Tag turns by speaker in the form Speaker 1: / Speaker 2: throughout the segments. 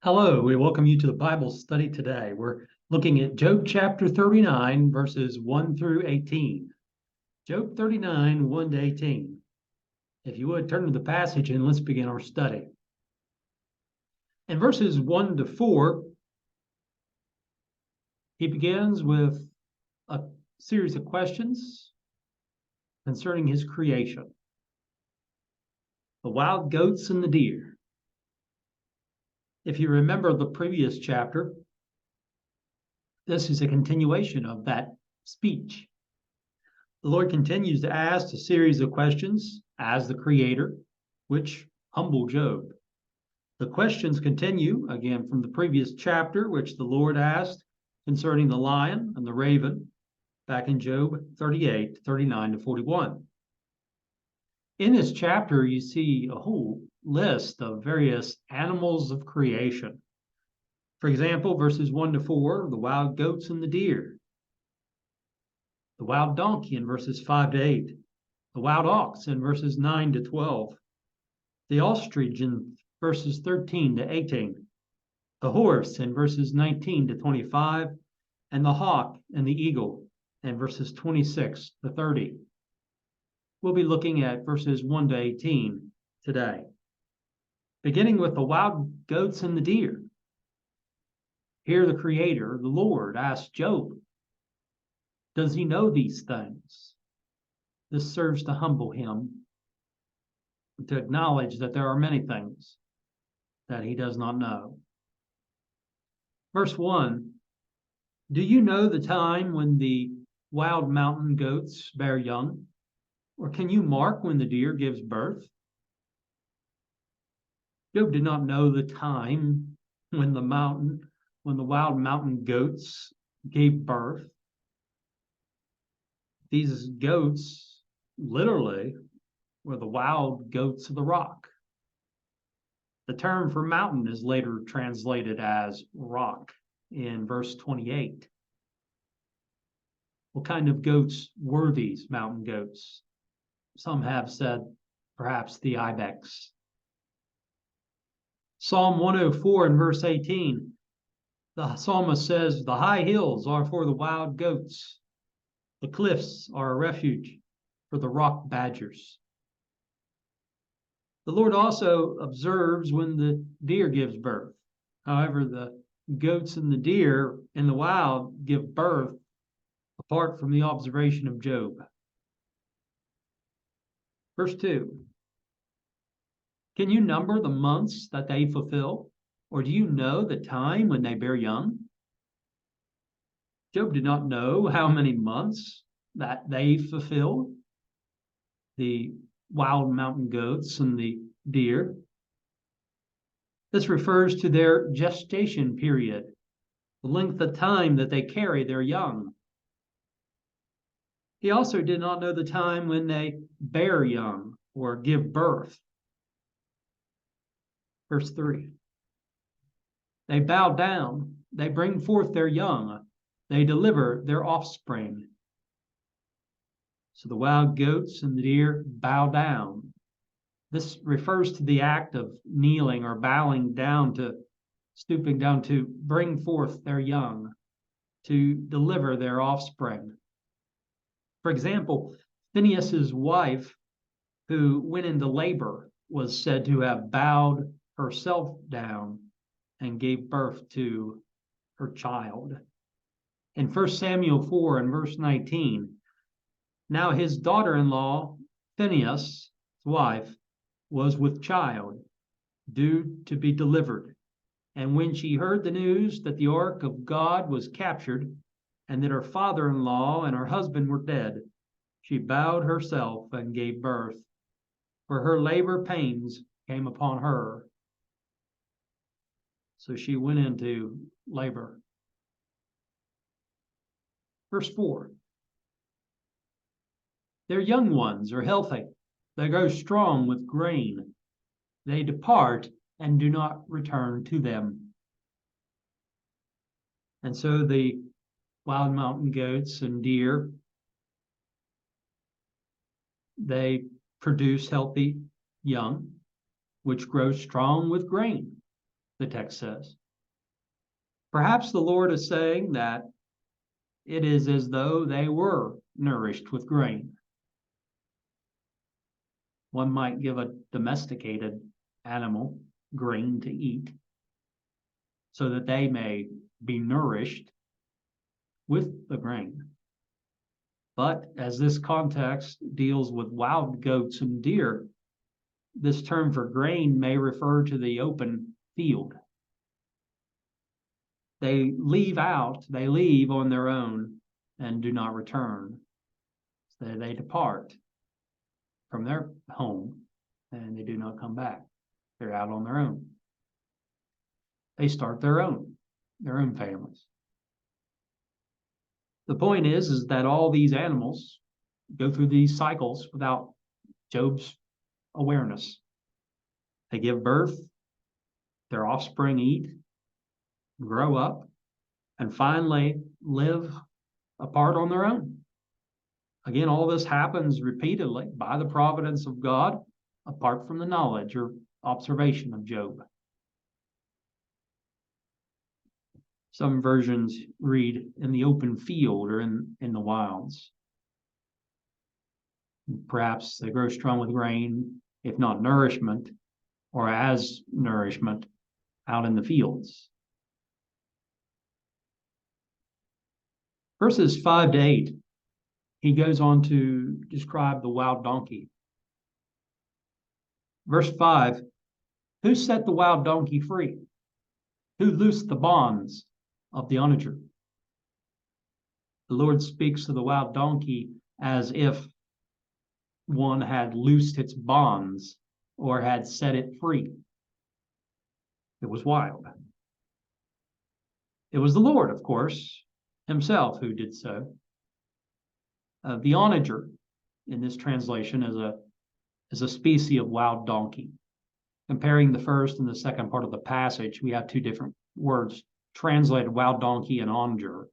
Speaker 1: Hello, we welcome you to the Bible study today. We're looking at Job chapter 39, verses 1 through 18. Job 39, 1 to 18. If you would, turn to the passage and let's begin our study. In verses 1 to 4, he begins with a series of questions concerning his creation. The wild goats and the deer. If you remember the previous chapter, this is a continuation of that speech. The Lord continues to ask a series of questions as the Creator, which humble Job. The questions continue again from the previous chapter, which the Lord asked concerning the lion and the raven, back in Job 38, 39 to 41. In this chapter, you see a whole list of various animals of creation. For example, verses 1 to 4, the wild goats and the deer. The wild donkey in verses 5 to 8. The wild ox in verses 9 to 12. The ostrich in verses 13 to 18. The horse in verses 19 to 25. And the hawk and the eagle in verses 26 to 30. We'll be looking at verses 1 to 18 today. Beginning with the wild goats and the deer. Here the Creator, the Lord, asks Job, does he know these things? This serves to humble him, to acknowledge that there are many things that he does not know. Verse 1, do you know the time when the wild mountain goats bear young? Or can you mark when the deer gives birth? Job did not know the time when the wild mountain goats gave birth. These goats literally were the wild goats of the rock. The term for mountain is later translated as rock in verse 28. What kind of goats were these mountain goats? Some have said perhaps the ibex. Psalm 104 and verse 18, the psalmist says, the high hills are for the wild goats. The cliffs are a refuge for the rock badgers. The Lord also observes when the deer gives birth. However, the goats and the deer in the wild give birth apart from the observation of Job. Verse 2. Can you number the months that they fulfill? Or do you know the time when they bear young? Job did not know how many months that they fulfilled, the wild mountain goats and the deer. This refers to their gestation period, the length of time that they carry their young. He also did not know the time when they bear young or give birth. Verse 3. They bow down, they bring forth their young, they deliver their offspring. So the wild goats and the deer bow down. This refers to the act of kneeling or bowing down, to stooping down to bring forth their young, to deliver their offspring. For example, Phinehas's wife, who went into labor, was said to have bowed herself down and gave birth to her child. In 1 Samuel 4 and verse 19, now his daughter-in-law, Phinehas' wife, was with child, due to be delivered. And when she heard the news that the ark of God was captured, and that her father-in-law and her husband were dead, she bowed herself and gave birth, for her labor pains came upon her. So she went into labor. Verse 4. Their young ones are healthy. They grow strong with grain. They depart and do not return to them. And so the wild mountain goats and deer, they produce healthy young, which grow strong with grain. the text says. Perhaps the Lord is saying that it is as though they were nourished with grain. One might give a domesticated animal grain to eat so that they may be nourished with the grain. But as this context deals with wild goats and deer, this term for grain may refer to the open field. They leave on their own and do not return. So they depart from their home and they do not come back. They're out on their own. They start their own families. The point is that all these animals go through these cycles without Job's awareness. They give birth, their offspring eat, grow up, and finally live apart on their own. Again, all this happens repeatedly by the providence of God, apart from the knowledge or observation of Job. Some versions read in the open field or in the wilds. Perhaps they grow strong with grain, if not nourishment, or as nourishment out in the fields. Verses 5 to 8, he goes on to describe the wild donkey. Verse 5, who set the wild donkey free? Who loosed the bonds of the onager? The Lord speaks of the wild donkey as if one had loosed its bonds or had set it free. It was wild. It was the Lord, of course, himself who did so. The onager in this translation is a species of wild donkey. Comparing the first and the second part of the passage, we have two different words translated, wild donkey and onager.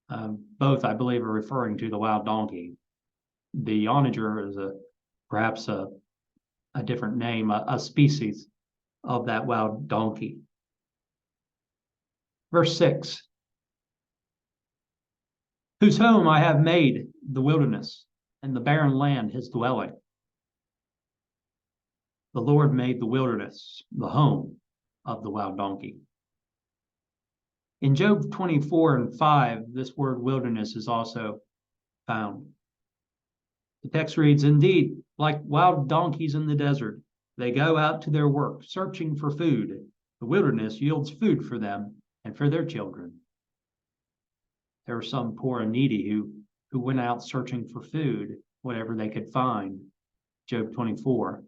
Speaker 1: Both, I believe, are referring to the wild donkey. The onager is perhaps a different name, a species of that wild donkey. Verse 6, whose home I have made the wilderness, and the barren land his dwelling. The Lord made the wilderness the home of the wild donkey. In Job 24 and 5, this word wilderness is also found. The text reads, indeed, like wild donkeys in the desert, they go out to their work, searching for food. The wilderness yields food for them and for their children. There were some poor and needy who went out searching for food, whatever they could find. Job 24,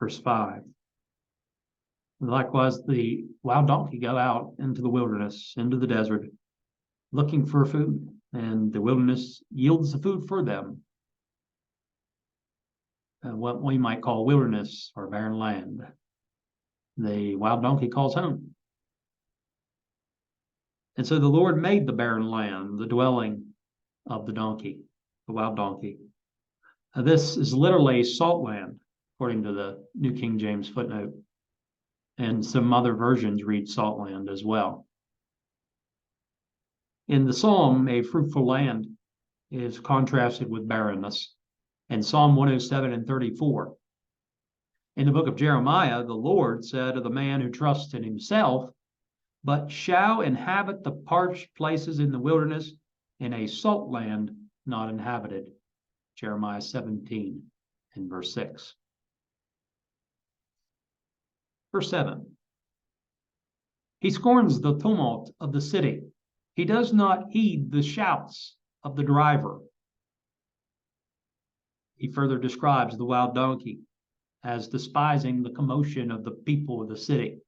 Speaker 1: verse 5. Likewise, the wild donkey go out into the wilderness, into the desert, looking for food, and the wilderness yields the food for them. What we might call wilderness or barren land, the wild donkey calls home. And so the Lord made the barren land the dwelling of the donkey, the wild donkey. This is literally salt land, according to the New King James footnote. And some other versions read salt land as well. In the psalm, a fruitful land is contrasted with barrenness. In Psalm 107 and 34. In the book of Jeremiah, the Lord said of the man who trusts in himself, but shall inhabit the parched places in the wilderness in a salt land not inhabited. Jeremiah 17 and verse 6. Verse 7. He scorns the tumult of the city. He does not heed the shouts of the driver. He further describes the wild donkey as despising the commotion of the people of the city.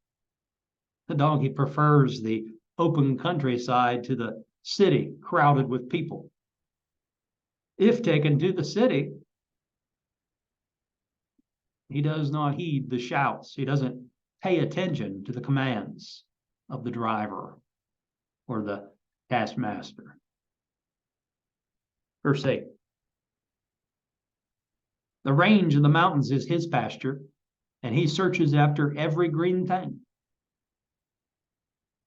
Speaker 1: The donkey prefers the open countryside to the city crowded with people. If taken to the city, he does not heed the shouts. He doesn't pay attention to the commands of the driver or the taskmaster. Verse 8. The range of the mountains is his pasture, and he searches after every green thing.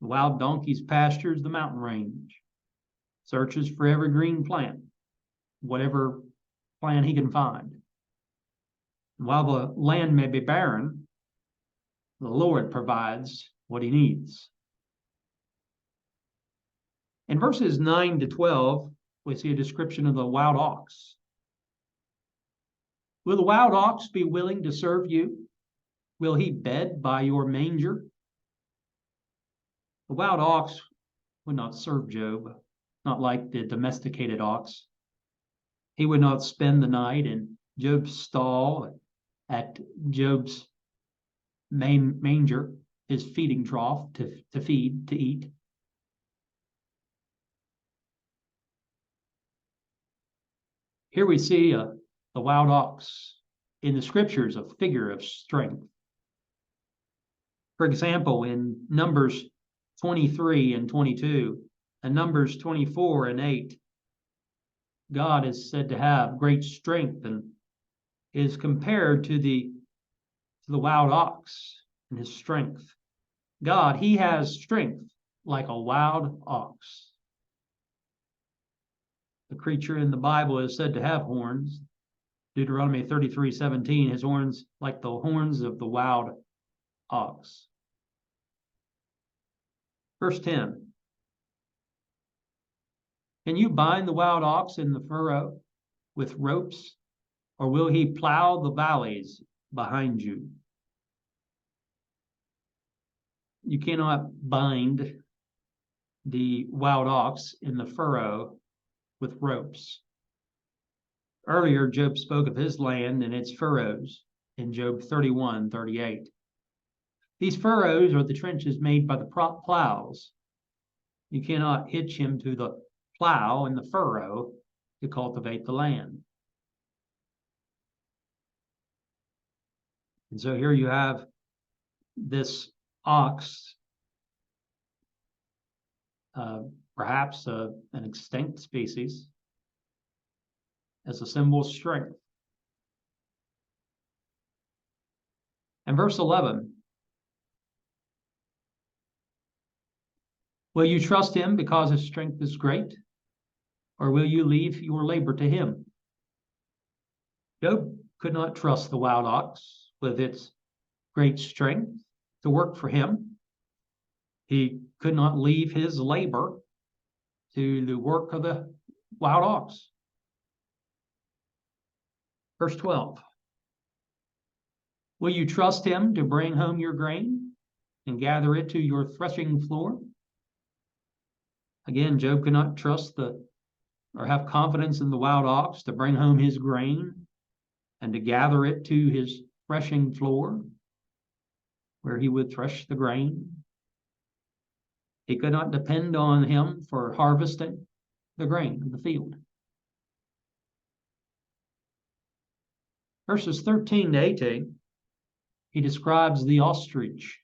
Speaker 1: The wild donkey's pastures the mountain range, searches for every green plant, whatever plant he can find. And while the land may be barren, the Lord provides what he needs. In verses 9 to 12, we see a description of the wild ox. Will the wild ox be willing to serve you? Will he bed by your manger? The wild ox would not serve Job, not like the domesticated ox. He would not spend the night in Job's stall, at Job's manger, his feeding trough to feed, to eat. Here we see the wild ox in the scriptures, a figure of strength. For example, in Numbers 23 and 22, and Numbers 24 and 8, God is said to have great strength and is compared to the wild ox in his strength. God, he has strength like a wild ox. The creature in the Bible is said to have horns. Deuteronomy 33:17, his horns like the horns of the wild ox. Verse 10. Can you bind the wild ox in the furrow with ropes, or will he plow the valleys behind you? You cannot bind the wild ox in the furrow with ropes. Earlier, Job spoke of his land and its furrows in Job 31:38. These furrows are the trenches made by the plows. You cannot hitch him to the plow in the furrow to cultivate the land. And so here you have this ox, perhaps an extinct species, as a symbol of strength. And verse 11, will you trust him because his strength is great, or will you leave your labor to him? Job could not trust the wild ox with its great strength to work for him. He could not leave his labor to the work of the wild ox. Verse 12, will you trust him to bring home your grain and gather it to your threshing floor? Again, Job could not trust or have confidence in the wild ox to bring home his grain and to gather it to his threshing floor, where he would thresh the grain. He could not depend on him for harvesting the grain in the field. Verses 13 to 18, he describes the ostrich.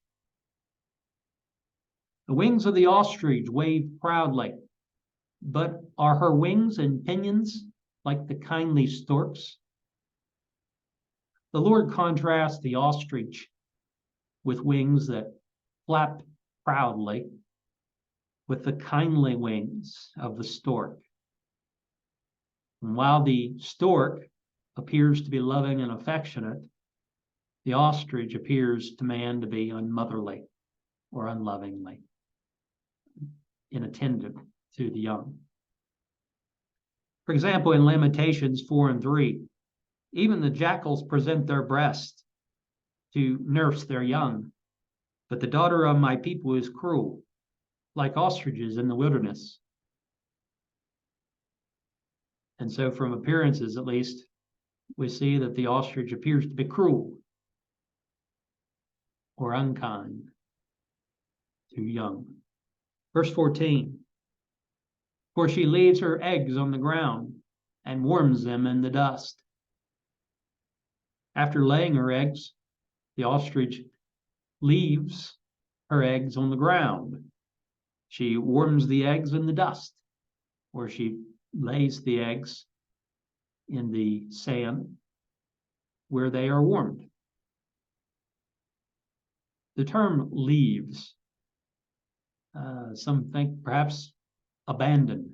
Speaker 1: The wings of the ostrich wave proudly, but are her wings and pinions like the kindly storks? The Lord contrasts the ostrich with wings that flap proudly with the kindly wings of the stork. And while the stork appears to be loving and affectionate, the ostrich appears to man to be unmotherly or unlovingly, inattentive to the young. For example, in Lamentations 4 and 3, even the jackals present their breast to nurse their young, but the daughter of my people is cruel, like ostriches in the wilderness. And so from appearances, at least, we see that the ostrich appears to be cruel or unkind to young. Verse 14, for she leaves her eggs on the ground and warms them in the dust. After laying her eggs, the ostrich leaves her eggs on the ground. She warms the eggs in the dust, or she lays the eggs in the sand where they are warmed. The term leaves Some think perhaps abandoned.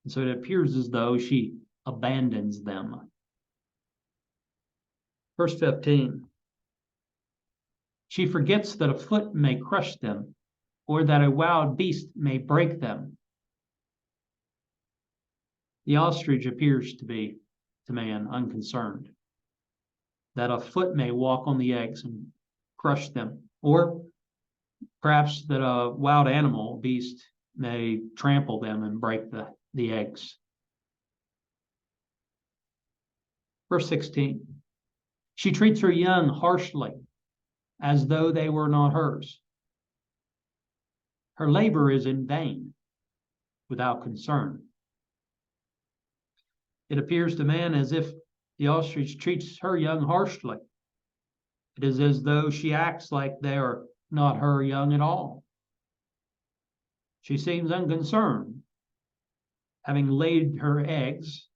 Speaker 1: And so it appears as though she abandons them. Verse 15. She forgets that a foot may crush them, or that a wild beast may break them. The ostrich appears to be, to man, unconcerned, that a foot may walk on the eggs and crush them, or perhaps that a wild animal, beast, may trample them and break the eggs. Verse 16. She treats her young harshly, as though they were not hers. Her labor is in vain, without concern. It appears to man as if the ostrich treats her young harshly. It is as though she acts like they are not her young at all. She seems unconcerned, having laid her eggs,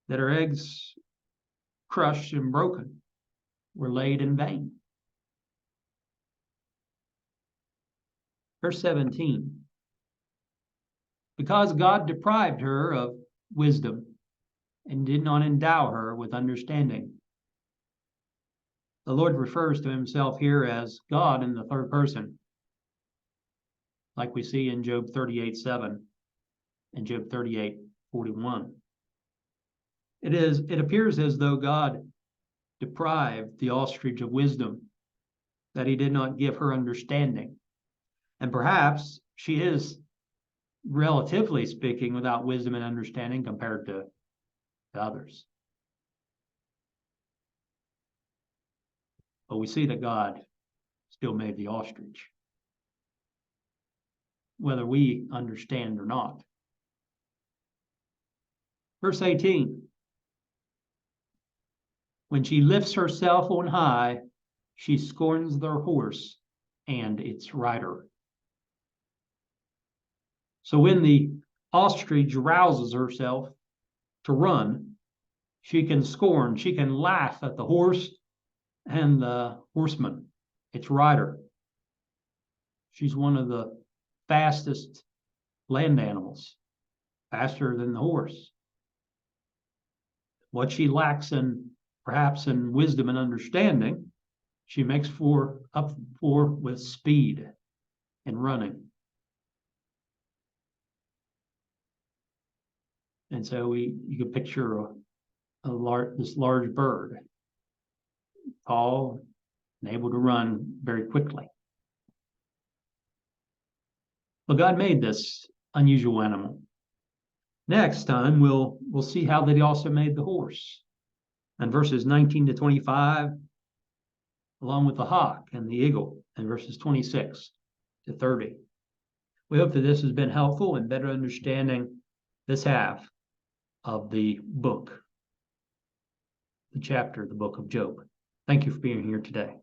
Speaker 1: that her eggs crushed and broken were laid in vain. Verse 17. Because God deprived her of wisdom and did not endow her with understanding. The Lord refers to himself here as God in the third person, like we see in Job 38:7 and Job 38:41. It appears as though God deprived the ostrich of wisdom, that he did not give her understanding. And perhaps she is, relatively speaking, without wisdom and understanding compared to others. But we see that God still made the ostrich, whether we understand or not. Verse 18. When she lifts herself on high, she scorns their horse and its rider. So when the ostrich rouses herself to run, she can scorn, she can laugh at the horse and the horseman, its rider. She's one of the fastest land animals, faster than the horse. What she lacks in, perhaps in wisdom and understanding, she makes up for with speed and running. And so you could picture this large bird, tall and able to run very quickly. But God made this unusual animal. Next time we'll see how that he also made the horse. And verses 19 to 25, along with the hawk and the eagle, and verses 26 to 30. We hope that this has been helpful in better understanding this half of the book, the book of Job. Thank you for being here today.